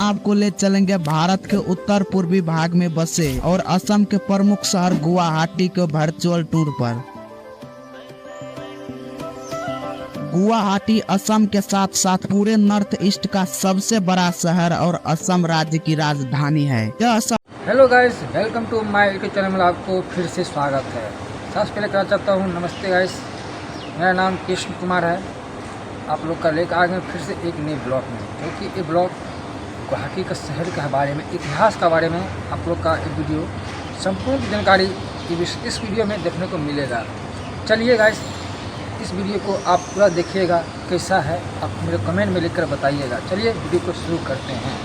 आपको ले चलेंगे भारत के उत्तर पूर्वी भाग में बसे और असम के प्रमुख शहर गुवाहाटी के वर्चुअल टूर पर। गुवाहाटी असम के साथ साथ पूरे नॉर्थ ईस्ट का सबसे बड़ा शहर और असम राज्य की राजधानी है। Hello guys, welcome to my YouTube channel में आपको फिर से स्वागत है। सबसे पहले कहना चाहता हूँ नमस्ते गाइस, मेरा नाम कृष्ण कुमार है। आप लोग का लेकर आ गए फिर से एक नए ब्लॉग में, जो कि ये ब्लॉग गुवाहाटी का शहर के बारे में, इतिहास के बारे में आप लोग का एक वीडियो संपूर्ण जानकारी इस वीडियो में देखने को मिलेगा। चलिए गाइस, इस वीडियो को आप पूरा देखिएगा, कैसा है आप मेरे कमेंट में लिखकर बताइएगा। चलिए वीडियो को शुरू करते हैं।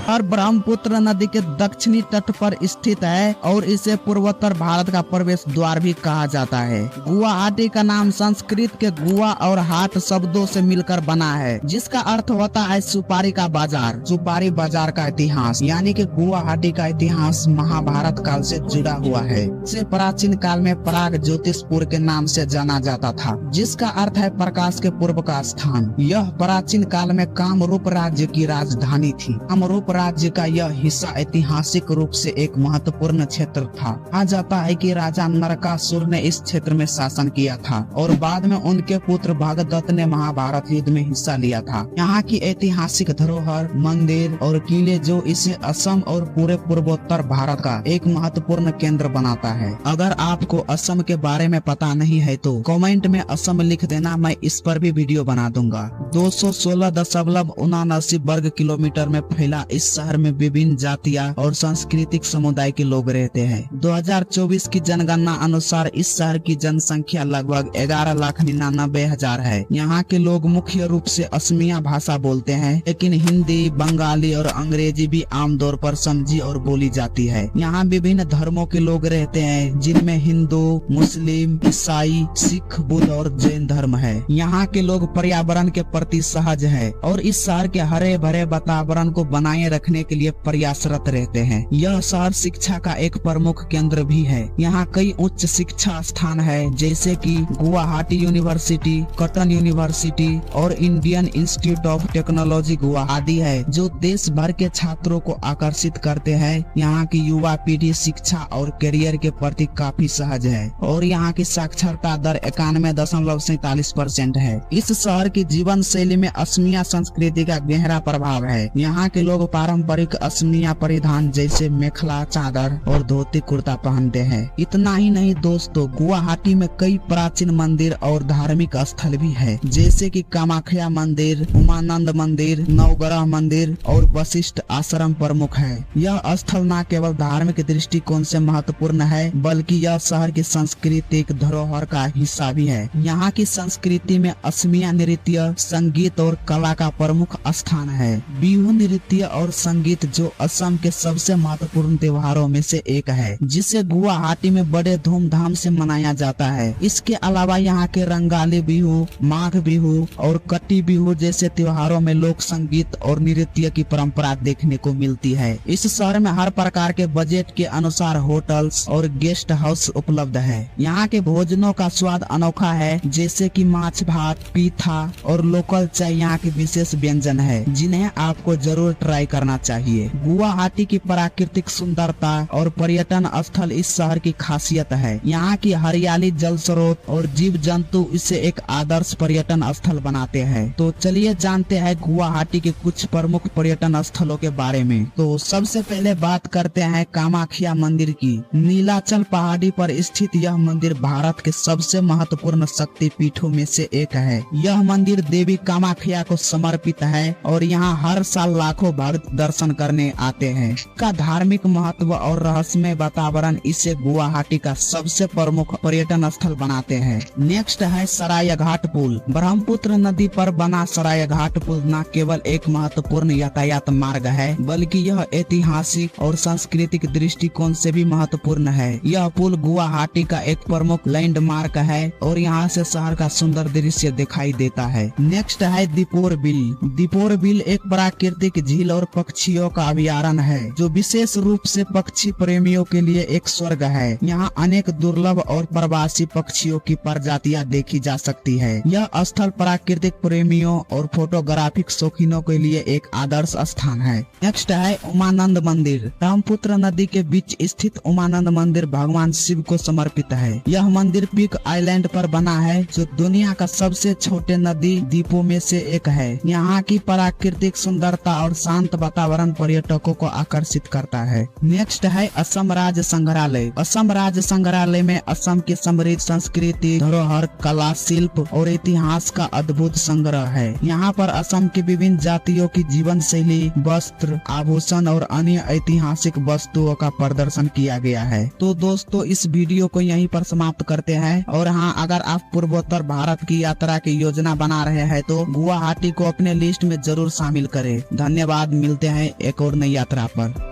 और ब्रह्मपुत्र नदी के दक्षिणी तट पर स्थित है और इसे पूर्वोत्तर भारत का प्रवेश द्वार भी कहा जाता है। गुवाहाटी का नाम संस्कृत के गुआ और हाट शब्दों से मिलकर बना है, जिसका अर्थ होता है सुपारी का बाजार। सुपारी बाजार का इतिहास यानी कि गुवाहाटी का इतिहास महाभारत काल से जुड़ा हुआ है। इसे प्राचीन काल में प्राग ज्योतिषपुर के नाम से जाना जाता था, जिसका अर्थ है प्रकाश के पूर्व का स्थान। यह प्राचीन काल में कामरूप राज्य की राजधानी थी। कामरूप राज्य का यह हिस्सा ऐतिहासिक रूप से एक महत्वपूर्ण क्षेत्र था। कहा जाता है कि राजा नरकासुर ने इस क्षेत्र में शासन किया था और बाद में उनके पुत्र भगदत्त ने महाभारत युद्ध में हिस्सा लिया था। यहाँ की ऐतिहासिक धरोहर, मंदिर और किले जो इसे असम और पूरे पूर्वोत्तर भारत का एक महत्वपूर्ण केंद्र बनाता है। अगर आपको असम के बारे में पता नहीं है तो कमेंट में असम लिख देना, मैं इस पर भी वीडियो बना दूंगा। 216.79 वर्ग किलोमीटर में फैला इस शहर में विभिन्न जातियां और सांस्कृतिक समुदाय के लोग रहते हैं। 2024 की जनगणना अनुसार इस शहर की जनसंख्या लगभग 11,99,000 है। यहाँ के लोग मुख्य रूप से असमिया भाषा बोलते हैं, लेकिन हिंदी, बंगाली और अंग्रेजी भी आमतौर पर समझी और बोली जाती है। यहाँ विभिन्न धर्मों के लोग रहते हैं, जिनमें हिंदू, मुस्लिम, ईसाई, सिख, बुद्ध और जैन धर्म है। यहाँ के लोग पर्यावरण के प्रति सहज है और इस शहर के हरे भरे वातावरण को बनाए रखने के लिए प्रयासरत रहते हैं। यह शहर शिक्षा का एक प्रमुख केंद्र भी है। यहाँ कई उच्च शिक्षा स्थान है, जैसे कि गुवाहाटी यूनिवर्सिटी, कॉटन यूनिवर्सिटी और Indian institute of technology Guwahati है, जो देश भर के छात्रों को आकर्षित करते हैं। यहाँ की युवा पीढ़ी शिक्षा और करियर के प्रति काफी सहज है और यहाँ की साक्षरता दर 91.47% है। इस शहर की जीवन शैली में असमिया संस्कृति का गहरा प्रभाव है। यहाँ के लोग पारंपरिक असमिया परिधान जैसे मेखला, चादर और धोती कुर्ता पहनते हैं। इतना ही नहीं दोस्तों, गुवाहाटी में कई प्राचीन मंदिर और धार्मिक स्थल भी है, जैसे कि कामाख्या मंदिर, उमानंद मंदिर, नवग्रह मंदिर और वशिष्ठ आश्रम प्रमुख है। यह स्थल न केवल धार्मिक दृष्टिकोण से महत्वपूर्ण है, बल्कि यह शहर की सांस्कृतिक धरोहर का हिस्सा भी है। यहाँ की संस्कृति में असमिया नृत्य, संगीत और कला का प्रमुख स्थान है। बिहू नृत्य और संगीत जो असम के सबसे महत्वपूर्ण त्योहारों में से एक है, जिसे गुवाहाटी में बड़े धूमधाम से मनाया जाता है। इसके अलावा यहाँ के रंगाली बिहू, माघ बिहू और कट्टी बिहू जैसे त्योहारों में लोक संगीत और नृत्य की परंपरा देखने को मिलती है। इस शहर में हर प्रकार के बजट के अनुसार होटल्स और गेस्ट हाउस उपलब्ध है। यहाँ के भोजनों का स्वाद अनोखा है, जैसे कि माछ भात, पीठा और लोकल चाय यहाँ के विशेष व्यंजन है, जिन्हें आपको जरूर ट्राई करना चाहिए। गुवाहाटी की प्राकृतिक सुंदरता और पर्यटन स्थल इस शहर की खासियत है। यहाँ की हरियाली, जल स्रोत और जीव जंतु इसे एक आदर्श पर्यटन स्थल बनाते हैं। तो चलिए जानते हैं गुवाहाटी के कुछ प्रमुख पर्यटन स्थलों के बारे में। तो सबसे पहले बात करते हैं कामाख्या मंदिर की। नीलाचल पहाड़ी पर स्थित यह मंदिर भारत के सबसे महत्वपूर्ण शक्ति पीठों में से एक है। यह मंदिर देवी कामाख्या को समर्पित है और यहाँ हर साल लाखों भक्त दर्शन करने आते हैं। का धार्मिक महत्व और रहस्यमय वातावरण इसे गुवाहाटी का सबसे प्रमुख पर्यटन स्थल बनाते हैं। नेक्स्ट है सरायघाट पुल। ब्रह्मपुत्र नदी पर बना सरायघाट पुल न केवल एक महत्वपूर्ण यातायात मार्ग है, बल्कि यह ऐतिहासिक और सांस्कृतिक दृष्टिकोण से भी महत्वपूर्ण है। यह पुल गुवाहाटी का एक प्रमुख लैंडमार्क है और यहाँ से शहर का सुंदर दृश्य दिखाई देता है। नेक्स्ट है दीपोर बिल। दीपोर बिल एक प्राकृतिक झील और पक्षियों का अभयारण्य है, जो विशेष रूप से पक्षी प्रेमियों के लिए एक स्वर्ग है। यहाँ अनेक दुर्लभ और प्रवासी पक्षियों की प्रजातियां देखी जा सकती है। यह स्थल प्राकृतिक प्रेमियों और फोटोग्राफिक शौकीनों के लिए एक आदर्श स्थान है। नेक्स्ट है उमानंद मंदिर। ब्रह्मपुत्र नदी के बीच स्थित उमानंद मंदिर भगवान शिव को समर्पित है। यह मंदिर पिक आइलैंड पर बना है, जो दुनिया का सबसे छोटे नदी द्वीपों में से एक है। यहाँ की प्राकृतिक सुंदरता और शांत वातावरण पर्यटकों को आकर्षित करता है। नेक्स्ट है असम राज्य संग्रहालय। असम राज्य संग्रहालय में असम की समृद्ध संस्कृति, धरोहर, कला, शिल्प और इतिहास का अद्भुत संग्रह है। यहाँ पर असम की विभिन्न जातियों की जीवन शैली, वस्त्र, आभूषण और अन्य ऐतिहासिक वस्तुओं का प्रदर्शन किया गया है। तो दोस्तों, इस वीडियो को यहीं पर समाप्त करते हैं। और हाँ, अगर आप पूर्वोत्तर भारत की यात्रा की योजना बना रहे हैं तो गुवाहाटी को अपने लिस्ट में जरूर शामिल करें। धन्यवाद, मिलते हैं एक और नई यात्रा पर।